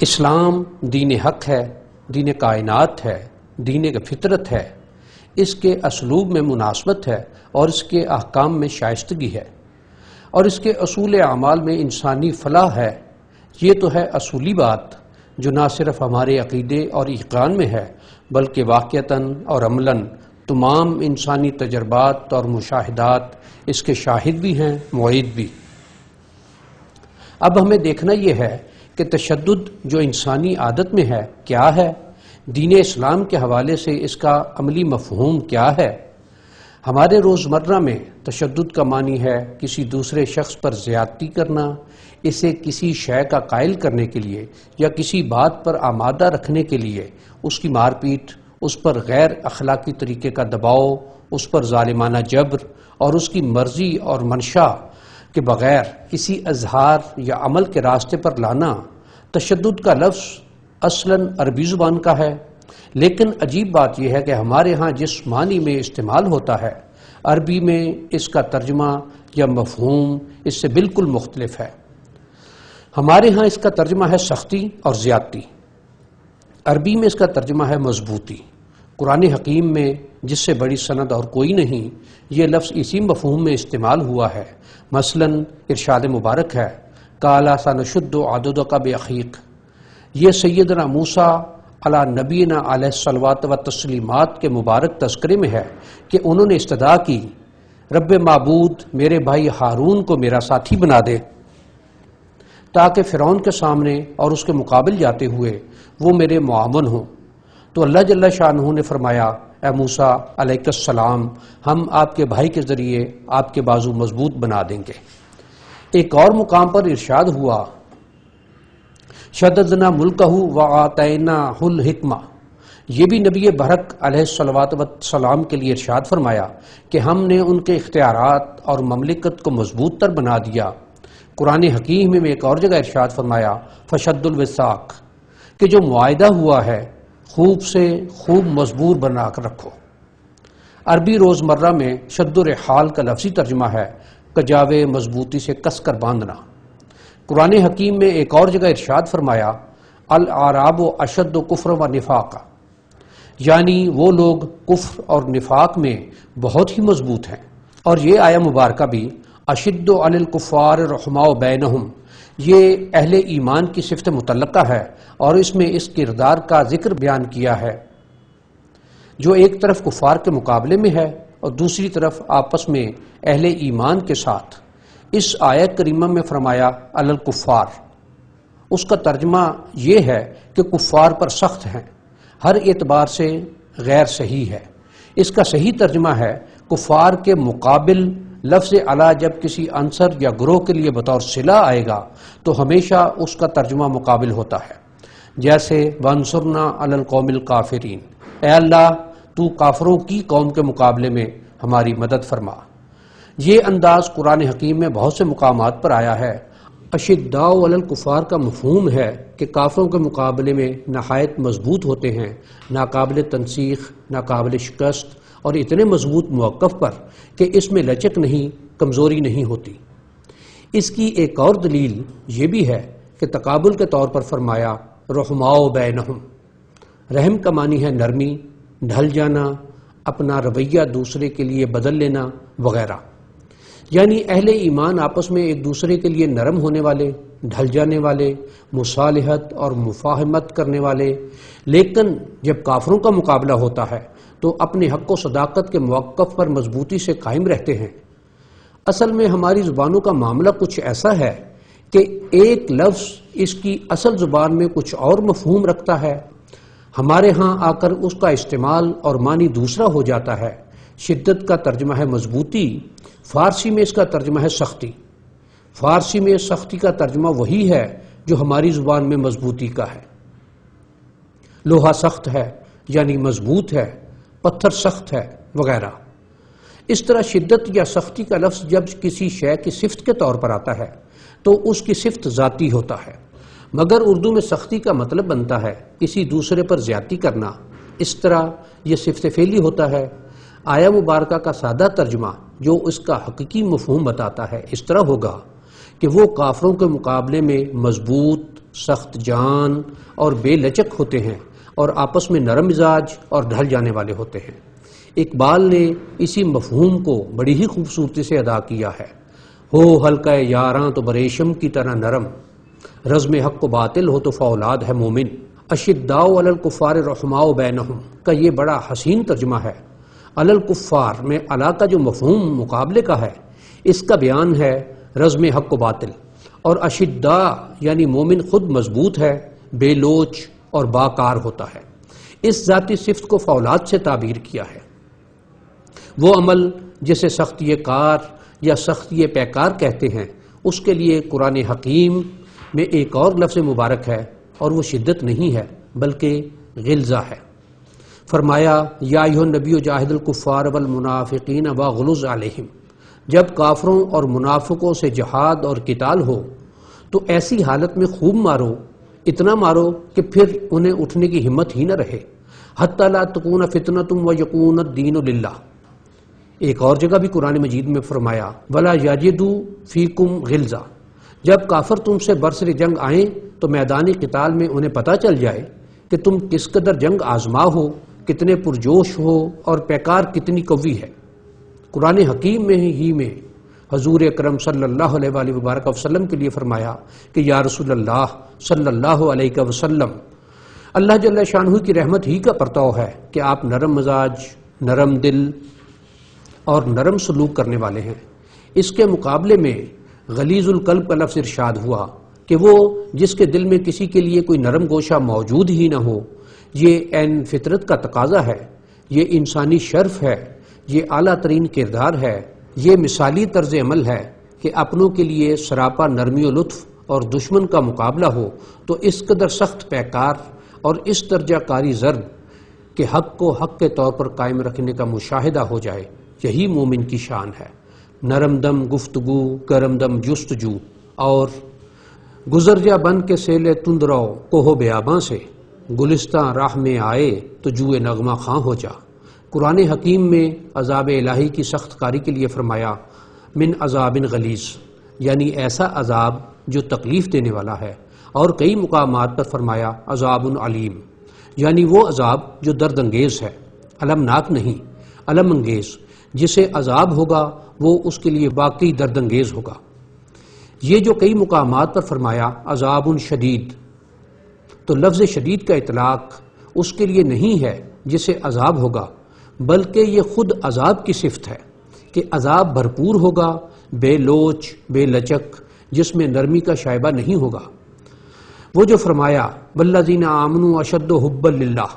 اسلام دین حق ہے، دین کائنات ہے، دین فطرت ہے، اس کے اسلوب میں مناسبت ہے اور اس کے احکام میں شائستگی ہے اور اس کے اصول اعمال میں انسانی فلاح ہے۔ یہ تو ہے اصولی بات جو نہ صرف ہمارے عقیدے اور ایقان میں ہے بلکہ واقعتاً اور عملاً تمام انسانی تجربات اور مشاہدات اس کے شاہد بھی ہیں، معید بھی۔ اب ہمیں دیکھنا یہ ہے کہ تشدد جو انسانی عادت میں ہے کیا ہے، دین اسلام کے حوالے سے اس کا عملی مفہوم کیا ہے۔ ہمارے روزمرہ میں تشدد کا معنی ہے کسی دوسرے شخص پر زیادتی کرنا، اسے کسی شے کا قائل کرنے کے لیے یا کسی بات پر آمادہ رکھنے کے لیے اس کی مار پیٹ، اس پر غیر اخلاقی طریقے کا دباؤ، اس پر ظالمانہ جبر اور اس کی مرضی اور منشا کے بغیر کسی اظہار یا عمل کے راستے پر لانا۔ تشدد کا لفظ اصلاً عربی زبان کا ہے، لیکن عجیب بات یہ ہے کہ ہمارے ہاں جس معنی میں استعمال ہوتا ہے عربی میں اس کا ترجمہ یا مفہوم اس سے بالکل مختلف ہے۔ ہمارے ہاں اس کا ترجمہ ہے سختی اور زیادتی، عربی میں اس کا ترجمہ ہے مضبوطی۔ قرآن حکیم میں جس سے بڑی سند اور کوئی نہیں یہ لفظ اسی مفہوم میں استعمال ہوا ہے۔ مثلاً ارشاد مبارک ہے قَالَ سَنَشُدُّ عَضُدَكَ بِأَخِيكَ۔ یہ سیدنا موسیٰ علی نبینا علیہ الصلوات و تسلیمات کے مبارک تذکرے میں ہے کہ انہوں نے استدعا کی رب معبود میرے بھائی ہارون کو میرا ساتھی بنا دے تاکہ فرعون کے سامنے اور اس کے مقابل جاتے ہوئے وہ میرے معاون ہوں۔ تو اللہ جل شانہ نے فرمایا اے موسیٰ علیہ السلام ہم آپ کے بھائی کے ذریعے آپ کے بازو مضبوط بنا دیں گے۔ ایک اور مقام پر ارشاد ہوا شددنا ملکہ وآتیناہ الحکمہ۔ یہ بھی نبی برحق علیہ الصلوات والسلام کے لیے ارشاد فرمایا کہ ہم نے ان کے اختیارات اور مملکت کو مضبوط تر بنا دیا۔ قرآن حکیم میں ایک اور جگہ ارشاد فرمایا فشد الوثاق کہ جو معاہدہ ہوا ہے خوب سے خوب مضبوط بنا کر رکھو۔ عربی روزمرہ میں شد الرحال کا لفظی ترجمہ ہے کجاوے مضبوطی سے کس کر باندھنا۔ قرآن حکیم میں ایک اور جگہ ارشاد فرمایا الاعراب اشد کفر و نفاق، یعنی وہ لوگ کفر اور نفاق میں بہت ہی مضبوط ہیں۔ اور یہ آیہ مبارکہ بھی اشد علی الکفار رحماء بینہم، یہ اہل ایمان کی صفت متعلقہ ہے اور اس میں اس کردار کا ذکر بیان کیا ہے جو ایک طرف کفار کے مقابلے میں ہے اور دوسری طرف آپس میں اہل ایمان کے ساتھ۔ اس آیت کریمہ میں فرمایا علی الکفار، اس کا ترجمہ یہ ہے کہ کفار پر سخت ہیں، ہر اعتبار سے غیر صحیح ہے۔ اس کا صحیح ترجمہ ہے کفار کے مقابل۔ لفظ علی جب کسی عنصر یا گروہ کے لیے بطور صلہ آئے گا تو ہمیشہ اس کا ترجمہ مقابل ہوتا ہے، جیسے وانصرنا علی القوم الکافرین، اے اللہ تو کافروں کی قوم کے مقابلے میں ہماری مدد فرما۔ یہ انداز قرآن حکیم میں بہت سے مقامات پر آیا ہے۔ اشداء علی الکفار کا مفہوم ہے کہ کافروں کے مقابلے میں نہایت مضبوط ہوتے ہیں، ناقابل تنسیخ، ناقابل شکست اور اتنے مضبوط موقف پر کہ اس میں لچک نہیں، کمزوری نہیں ہوتی۔ اس کی ایک اور دلیل یہ بھی ہے کہ تقابل کے طور پر فرمایا رحماء بینہم۔ رحم کا معنی ہے نرمی، ڈھل جانا، اپنا رویہ دوسرے کے لیے بدل لینا وغیرہ، یعنی اہل ایمان آپس میں ایک دوسرے کے لیے نرم ہونے والے، ڈھل جانے والے، مصالحت اور مفاہمت کرنے والے۔ لیکن جب کافروں کا مقابلہ ہوتا ہے تو اپنے حق و صداقت کے موقف پر مضبوطی سے قائم رہتے ہیں۔ اصل میں ہماری زبانوں کا معاملہ کچھ ایسا ہے کہ ایک لفظ اس کی اصل زبان میں کچھ اور مفہوم رکھتا ہے، ہمارے ہاں آ کر اس کا استعمال اور معنی دوسرا ہو جاتا ہے۔ شدت کا ترجمہ ہے مضبوطی، فارسی میں اس کا ترجمہ ہے سختی۔ فارسی میں سختی کا ترجمہ وہی ہے جو ہماری زبان میں مضبوطی کا ہے۔ لوہا سخت ہے یعنی مضبوط ہے، پتھر سخت ہے وغیرہ۔ اس طرح شدت یا سختی کا لفظ جب کسی شے کی صفت کے طور پر آتا ہے تو اس کی صفت ذاتی ہوتا ہے، مگر اردو میں سختی کا مطلب بنتا ہے کسی دوسرے پر زیادتی کرنا۔ اس طرح یہ صفت فعلی ہوتا ہے۔ آیہ مبارکہ کا سادہ ترجمہ جو اس کا حقیقی مفہوم بتاتا ہے اس طرح ہوگا کہ وہ کافروں کے مقابلے میں مضبوط، سخت جان اور بے لچک ہوتے ہیں اور آپس میں نرم مزاج اور ڈھل جانے والے ہوتے ہیں۔ اقبال نے اسی مفہوم کو بڑی ہی خوبصورتی سے ادا کیا ہے۔ ہو حلقہ یاراں تو بریشم کی طرح نرم، رزم حق و باطل ہو تو فولاد ہے مومن، اشداء علی الکفار رحماء بینہم کا یہ بڑا حسین ترجمہ ہے۔ علی الکفار میں علی کا جو مفہوم مقابلے کا ہے، اس کا بیان ہے رزم حق و باطل، اور اشداء یعنی مومن خود مضبوط ہے، بے لوچ اور باکار ہوتا ہے۔ اس ذاتی صفت کو فولاد سے تعبیر کیا ہے۔ وہ عمل جسے سختی کار یا سختی پیکار کہتے ہیں، اس کے لیے قرآن حکیم میں ایک اور لفظ مبارک ہے، اور وہ شدت نہیں ہے بلکہ غلظہ ہے۔ فرمایا یا ایھا النبی جاہد الکفار والمنافقین واغلظ علیہم، جب کافروں اور منافقوں سے جہاد اور قتال ہو تو ایسی حالت میں خوب مارو، اتنا مارو کہ پھر انہیں اٹھنے کی ہمت ہی نہ رہے، حتی لا تکون فتنۃ ویکون الدین للہ۔ ایک اور جگہ بھی قرآن مجید میں فرمایا ولا یجدوا فیکم غلظہ، جب کافر تم سے برسر جنگ آئیں تو میدان قتال میں انہیں پتہ چل جائے کہ تم کس قدر جنگ آزما ہو، کتنے پرجوش ہو اور پیکار کتنی قوی ہے۔ قرآن حکیم میں ہی میں حضور اکرم صلی اللہ علیہ وآلہ وبارک وسلم کے لیے فرمایا کہ یا رسول اللہ صلی اللہ علیہ وسلم، اللہ جل شانہ کی رحمت ہی کا پرتو ہے کہ آپ نرم مزاج، نرم دل اور نرم سلوک کرنے والے ہیں۔ اس کے مقابلے میں غلیظ القلب کا لفظ ارشاد ہوا کہ وہ جس کے دل میں کسی کے لیے کوئی نرم گوشہ موجود ہی نہ ہو، یہ عین فطرت کا تقاضا ہے، یہ انسانی شرف ہے، یہ اعلیٰ ترین کردار ہے، یہ مثالی طرز عمل ہے کہ اپنوں کے لیے سراپا نرمی و لطف اور دشمن کا مقابلہ ہو تو اس قدر سخت پیکار اور اس درجہ کاری ضرب کہ حق کو حق کے طور پر قائم رکھنے کا مشاہدہ ہو جائے، یہی مومن کی شان ہے۔ نرم دم گفتگو، گرم دم جستجو، اور گزر جا بن کے سیلے تند رو کوہ بیاباں سے، گلستاں راہ میں آئے تو جوئے نغمہ خواں ہو جا۔ قرآن حکیم میں عذاب الہی کی سخت کاری کے لیے فرمایا من عذاب غلیظ، یعنی ایسا عذاب جو تکلیف دینے والا ہے، اور کئی مقامات پر فرمایا عذاب علیم، یعنی وہ عذاب جو درد انگیز ہے، المناک نہیں، علم انگیز، جسے عذاب ہوگا وہ اس کے لیے واقعی درد انگیز ہوگا۔ یہ جو کئی مقامات پر فرمایا عذاب شدید، تو لفظ شدید کا اطلاق اس کے لیے نہیں ہے جسے عذاب ہوگا، بلکہ یہ خود عذاب کی صفت ہے کہ عذاب بھرپور ہوگا، بے لوچ، بے لچک، جس میں نرمی کا شائبہ نہیں ہوگا۔ وہ جو فرمایا والذین آمنوا اشد حبا للہ،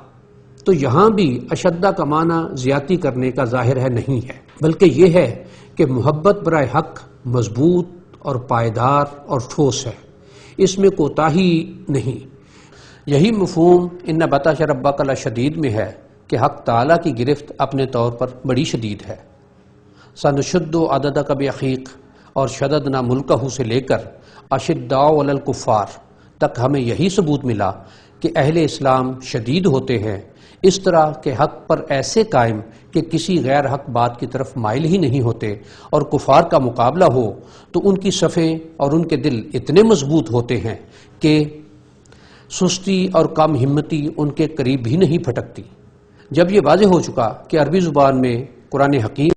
تو یہاں بھی اشدہ کا معنی زیادتی کرنے کا ظاہر ہے نہیں ہے، بلکہ یہ ہے کہ محبت برائے حق مضبوط اور پائیدار اور ٹھوس ہے، اس میں کوتاہی نہیں۔ یہی مفہوم ان بطش ربک لشدید میں ہے کہ حق تعالیٰ کی گرفت اپنے طور پر بڑی شدید ہے۔ سنشد عددک باخیک اور شددنا ملکہ سے لے کر اشداء علی الکفار تک ہمیں یہی ثبوت ملا کہ اہل اسلام شدید ہوتے ہیں، اس طرح کہ حق پر ایسے قائم کہ کسی غیر حق بات کی طرف مائل ہی نہیں ہوتے، اور کفار کا مقابلہ ہو تو ان کی صفیں اور ان کے دل اتنے مضبوط ہوتے ہیں کہ سستی اور کم ہمتی ان کے قریب بھی نہیں پھٹکتی۔ جب یہ واضح ہو چکا کہ عربی زبان میں قرآن حکیم